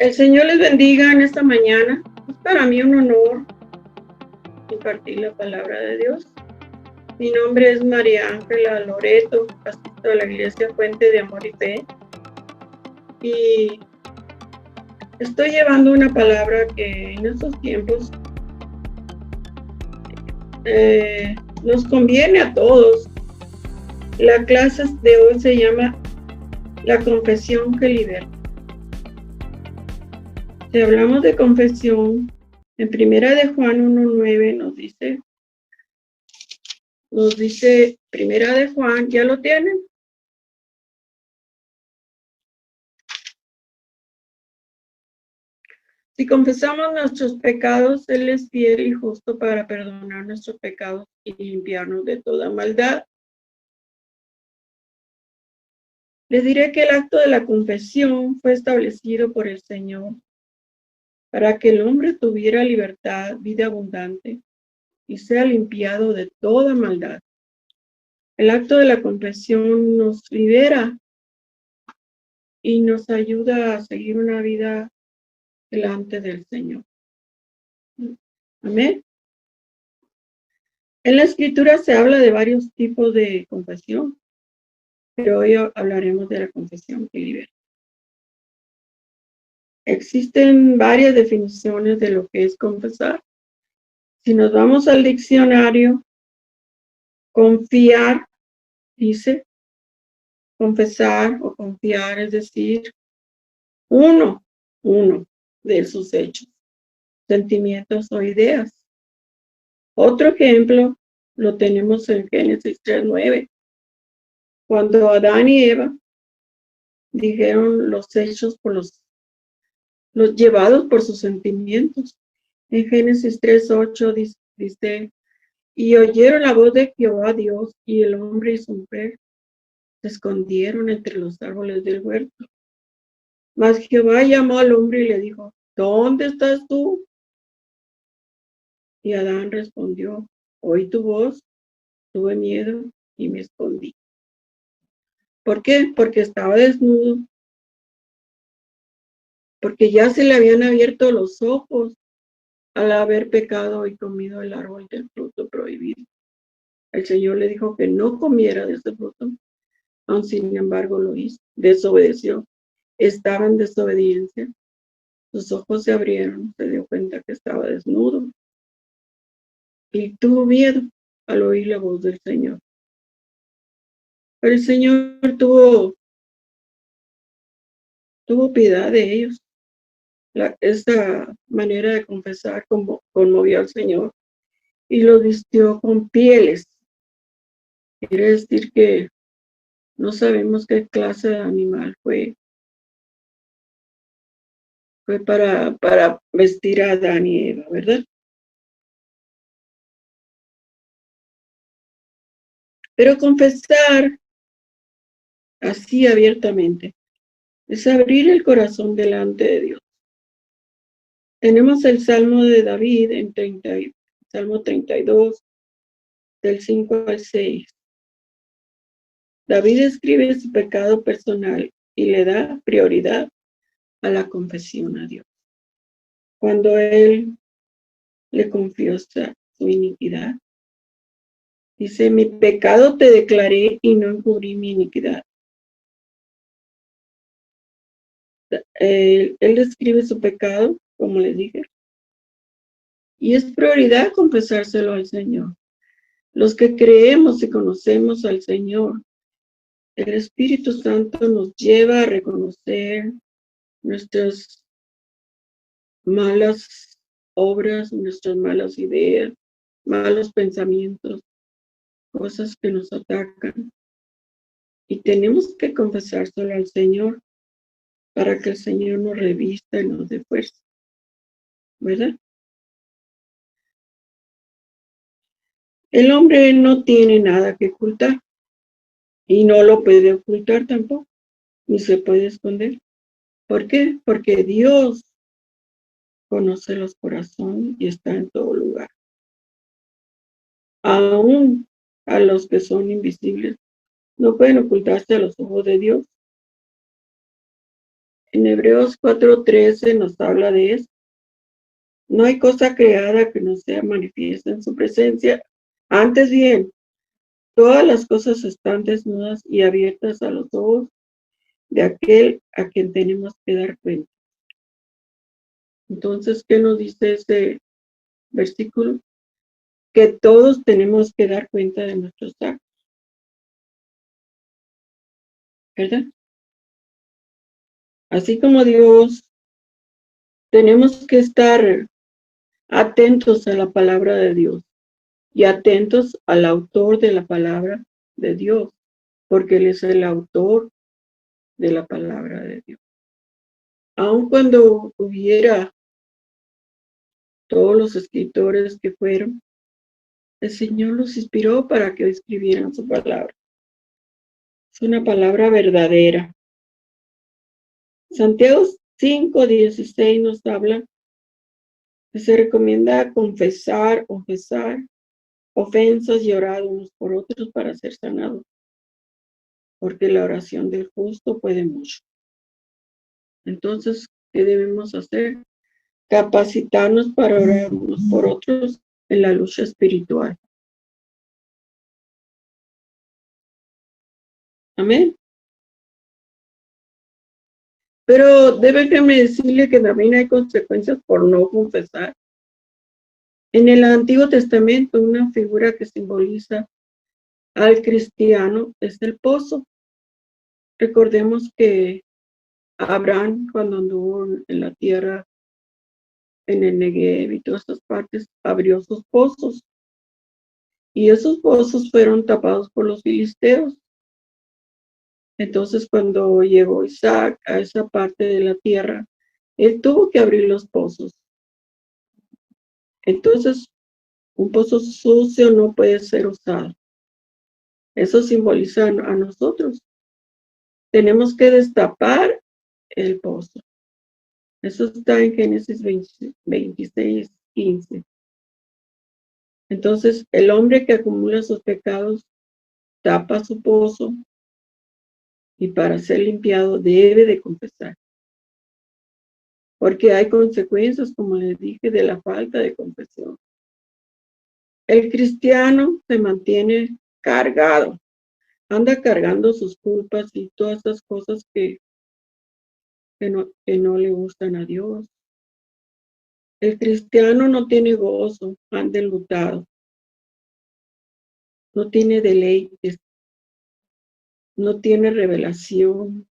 El Señor les bendiga en esta mañana. Es para mí un honor compartir la palabra de Dios. Mi nombre es María Ángela Loreto, pastor de la Iglesia Fuente de Amor y Fe. Y estoy llevando una palabra que en estos tiempos nos conviene a todos. La clase de hoy se llama La confesión que liberta. Si hablamos de confesión, en Primera de Juan 1:9 nos dice Primera de Juan, ¿ya lo tienen? Si confesamos nuestros pecados, Él es fiel y justo para perdonar nuestros pecados y limpiarnos de toda maldad. Les diré que el acto de la confesión fue establecido por el Señor para que el hombre tuviera libertad, vida abundante y sea limpiado de toda maldad. El acto de la confesión nos libera y nos ayuda a seguir una vida delante del Señor. Amén. En la Escritura se habla de varios tipos de confesión, pero hoy hablaremos de la confesión que liberta. Existen varias definiciones de lo que es confesar. Si nos vamos al diccionario, confiar, dice, confesar o confiar, es decir, uno de sus hechos, sentimientos o ideas. Otro ejemplo lo tenemos en Génesis 3:9, cuando Adán y Eva dijeron los hechos por los llevados por sus sentimientos. En Génesis 3:8 dice, y oyeron la voz de Jehová Dios, y el hombre y su mujer se escondieron entre los árboles del huerto. Mas Jehová llamó al hombre y le dijo, ¿dónde estás tú? Y Adán respondió, oí tu voz, tuve miedo y me escondí. ¿Por qué? Porque estaba desnudo, porque ya se le habían abierto los ojos al haber pecado y comido el árbol del fruto prohibido. El Señor le dijo que no comiera de ese fruto, aun sin embargo lo hizo, desobedeció, estaba en desobediencia, sus ojos se abrieron, se dio cuenta que estaba desnudo y tuvo miedo al oír la voz del Señor. Pero el Señor tuvo piedad de ellos. Esa manera de confesar conmovió al Señor y los vistió con pieles. Quiere decir que no sabemos qué clase de animal fue para vestir a Adán y Eva, ¿verdad? Pero confesar así abiertamente es abrir el corazón delante de Dios. Tenemos el Salmo de David Salmo 32, del 5 al 6. David escribe su pecado personal y le da prioridad a la confesión a Dios. Cuando él le confiesa su iniquidad, dice, mi pecado te declaré y no encubrí mi iniquidad. Él describe su pecado, como les dije, y es prioridad confesárselo al Señor. Los que creemos y conocemos al Señor, el Espíritu Santo nos lleva a reconocer nuestras malas obras, nuestras malas ideas, malos pensamientos, cosas que nos atacan. Y tenemos que confesárselo al Señor para que el Señor nos revista y nos dé fuerza, ¿verdad? El hombre no tiene nada que ocultar y no lo puede ocultar tampoco, ni se puede esconder. ¿Por qué? Porque Dios conoce los corazones y está en todo lugar. Aún a los que son invisibles no pueden ocultarse a los ojos de Dios. En Hebreos 4:13 nos habla de eso. No hay cosa creada que no sea manifiesta en su presencia. Antes bien, todas las cosas están desnudas y abiertas a los ojos de aquel a quien tenemos que dar cuenta. Entonces, ¿qué nos dice ese versículo? Que todos tenemos que dar cuenta de nuestros actos, ¿verdad? Así como Dios, tenemos que estar atentos a la palabra de Dios y atentos al autor de la palabra de Dios, porque Él es el autor de la palabra de Dios. Aun cuando hubiera todos los escritores que fueron, el Señor los inspiró para que escribieran su palabra. Es una palabra verdadera. Santiago 5:16 nos habla que se recomienda confesar ofensas y orar unos por otros para ser sanados, porque la oración del justo puede mucho. Entonces, ¿qué debemos hacer? Capacitarnos para orar unos por otros en la lucha espiritual. Amén. Pero déjenme decirle que también hay consecuencias por no confesar. En el Antiguo Testamento, una figura que simboliza al cristiano es el pozo. Recordemos que Abraham, cuando anduvo en la tierra, en el Negev y todas estas partes, abrió sus pozos. Y esos pozos fueron tapados por los filisteos. Entonces, cuando llegó Isaac a esa parte de la tierra, él tuvo que abrir los pozos. Entonces, un pozo sucio no puede ser usado. Eso simboliza a nosotros. Tenemos que destapar el pozo. Eso está en Génesis 26:15. Entonces, el hombre que acumula sus pecados tapa su pozo y para ser limpiado debe de confesar. Porque hay consecuencias, como les dije, de la falta de confesión. El cristiano se mantiene cargado, anda cargando sus culpas y todas esas cosas que no le gustan a Dios. El cristiano no tiene gozo, anda enlutado, no tiene deleites, no tiene revelación.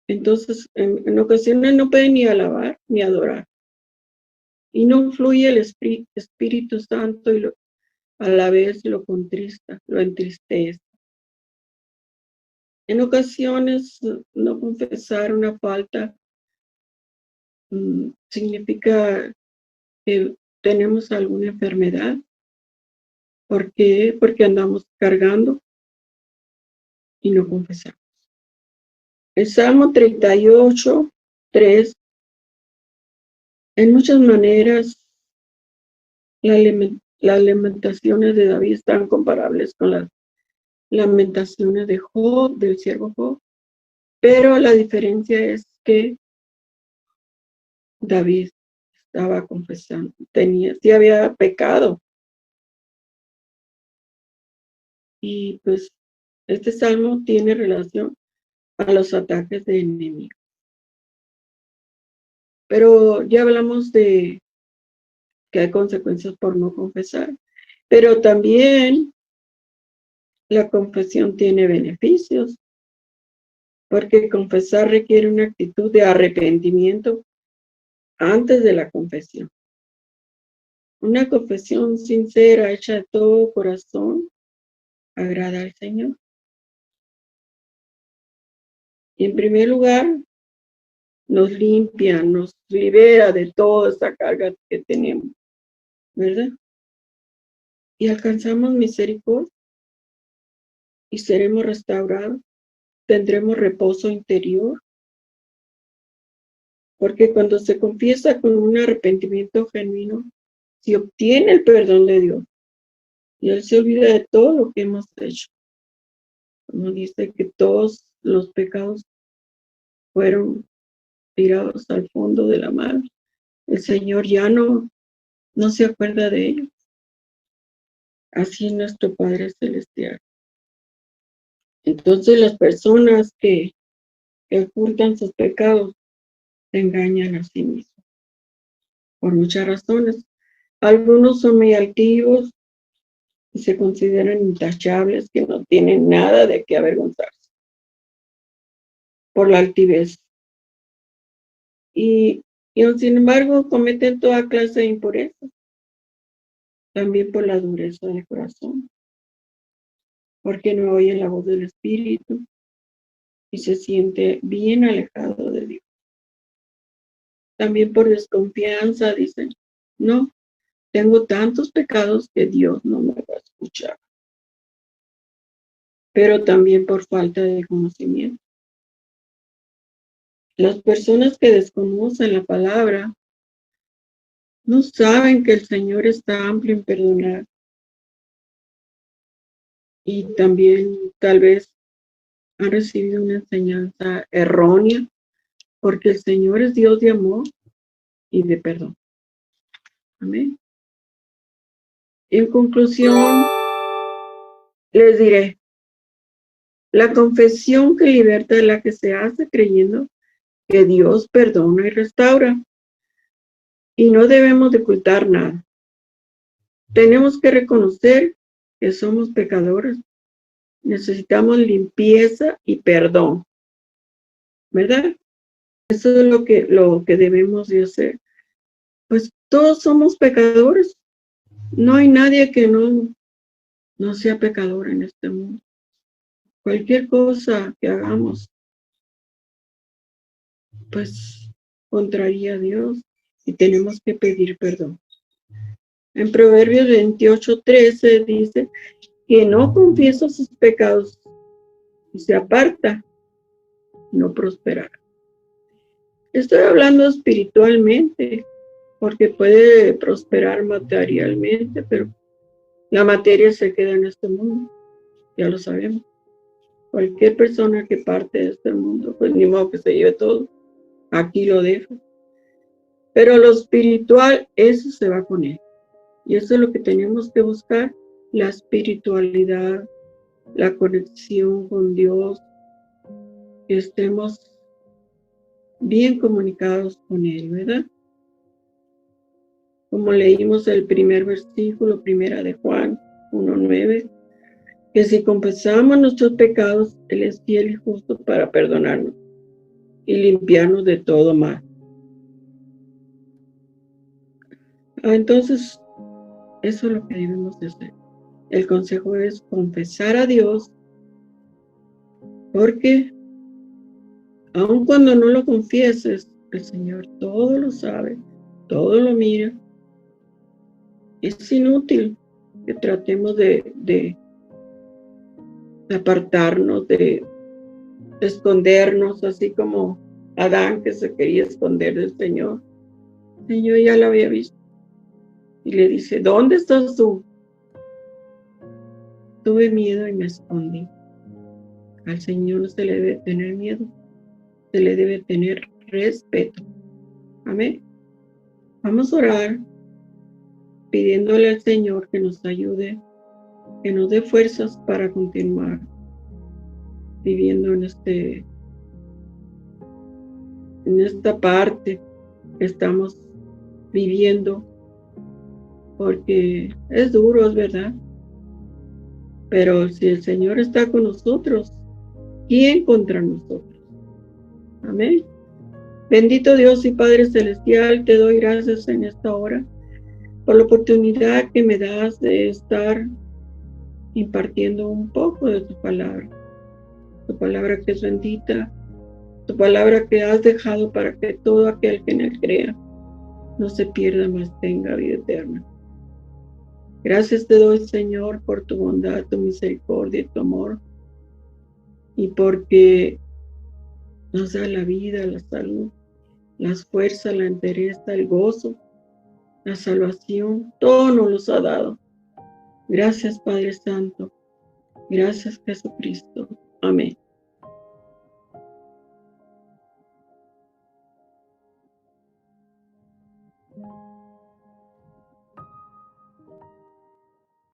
Entonces, en ocasiones no puede ni alabar ni adorar. Y no fluye el Espíritu Santo y a la vez lo contrista, lo entristece. En ocasiones, no confesar una falta significa que tenemos alguna enfermedad. ¿Por qué? Porque andamos cargando y no confesamos. El Salmo 38:3, en muchas maneras, las lamentaciones de David están comparables con las lamentaciones de Job, del siervo Job, pero la diferencia es que David estaba confesando, sí había pecado. Y pues este salmo tiene relación a los ataques de enemigos. Pero ya hablamos de que hay consecuencias por no confesar, pero también la confesión tiene beneficios, porque confesar requiere una actitud de arrepentimiento antes de la confesión. Una confesión sincera, hecha de todo corazón, agrada al Señor. Y en primer lugar, nos limpia, nos libera de toda esa carga que tenemos, ¿verdad? Y alcanzamos misericordia y seremos restaurados, tendremos reposo interior, porque cuando se confiesa con un arrepentimiento genuino, se obtiene el perdón de Dios y Él se olvida de todo lo que hemos hecho. Como dice que todos los pecados fueron tirados al fondo de la mar. El Señor ya no se acuerda de ellos. Así es nuestro Padre Celestial. Entonces las personas que ocultan sus pecados se engañan a sí mismos por muchas razones. Algunos son muy altivos y se consideran intachables, que no tienen nada de qué avergonzarse por la altivez. Y sin embargo cometen toda clase de impurezas, también por la dureza del corazón, porque no oyen la voz del Espíritu y se siente bien alejado de Dios. También por desconfianza dicen, no, tengo tantos pecados que Dios no me va a escuchar. Pero también por falta de conocimiento. Las personas que desconocen la palabra no saben que el Señor está amplio en perdonar. Y también tal vez han recibido una enseñanza errónea, porque el Señor es Dios de amor y de perdón. Amén. En conclusión, les diré, la confesión que liberta es la que se hace creyendo que Dios perdona y restaura. Y no debemos de ocultar nada. Tenemos que reconocer que somos pecadores. Necesitamos limpieza y perdón. ¿Verdad? Eso es lo que debemos de hacer. Pues todos somos pecadores. No hay nadie que no sea pecador en este mundo. Cualquier cosa que hagamos, pues contraría a Dios y tenemos que pedir perdón. En Proverbios 28:13 dice, quien no confiesa sus pecados y se aparta, no prosperará. Estoy hablando espiritualmente, porque puede prosperar materialmente, pero la materia se queda en este mundo, ya lo sabemos. Cualquier persona que parte de este mundo, pues ni modo que se lleve todo, aquí lo deja. Pero lo espiritual, eso se va con él. Y eso es lo que tenemos que buscar, la espiritualidad, la conexión con Dios, que estemos bien comunicados con Él, ¿verdad? Como leímos el primer versículo, primera de Juan 1:9, que si confesamos nuestros pecados, Él es fiel y justo para perdonarnos y limpiarnos de todo mal. Entonces, eso es lo que debemos de hacer. El consejo es confesar a Dios, porque aun cuando no lo confieses, el Señor todo lo sabe, todo lo mira. Es inútil que tratemos de apartarnos, de escondernos, así como Adán, que se quería esconder del Señor. El Señor ya lo había visto. Y le dice, ¿dónde estás tú? Tuve miedo y me escondí. Al Señor no se le debe tener miedo, se le debe tener respeto. Amén. Vamos a orar pidiéndole al Señor que nos ayude, que nos dé fuerzas para continuar viviendo en esta parte que estamos viviendo, porque es duro, es verdad, pero si el Señor está con nosotros, ¿quién contra nosotros? Amén. Bendito Dios y Padre Celestial, te doy gracias en esta hora por la oportunidad que me das de estar impartiendo un poco de tu palabra que es bendita, tu palabra que has dejado para que todo aquel que en él crea no se pierda, mas tenga vida eterna. Gracias te doy, Señor, por tu bondad, tu misericordia y tu amor, y porque nos da la vida, la salud, las fuerzas, la entereza, el gozo, la salvación, todo nos los ha dado. Gracias, Padre Santo. Gracias, Jesucristo. Amén.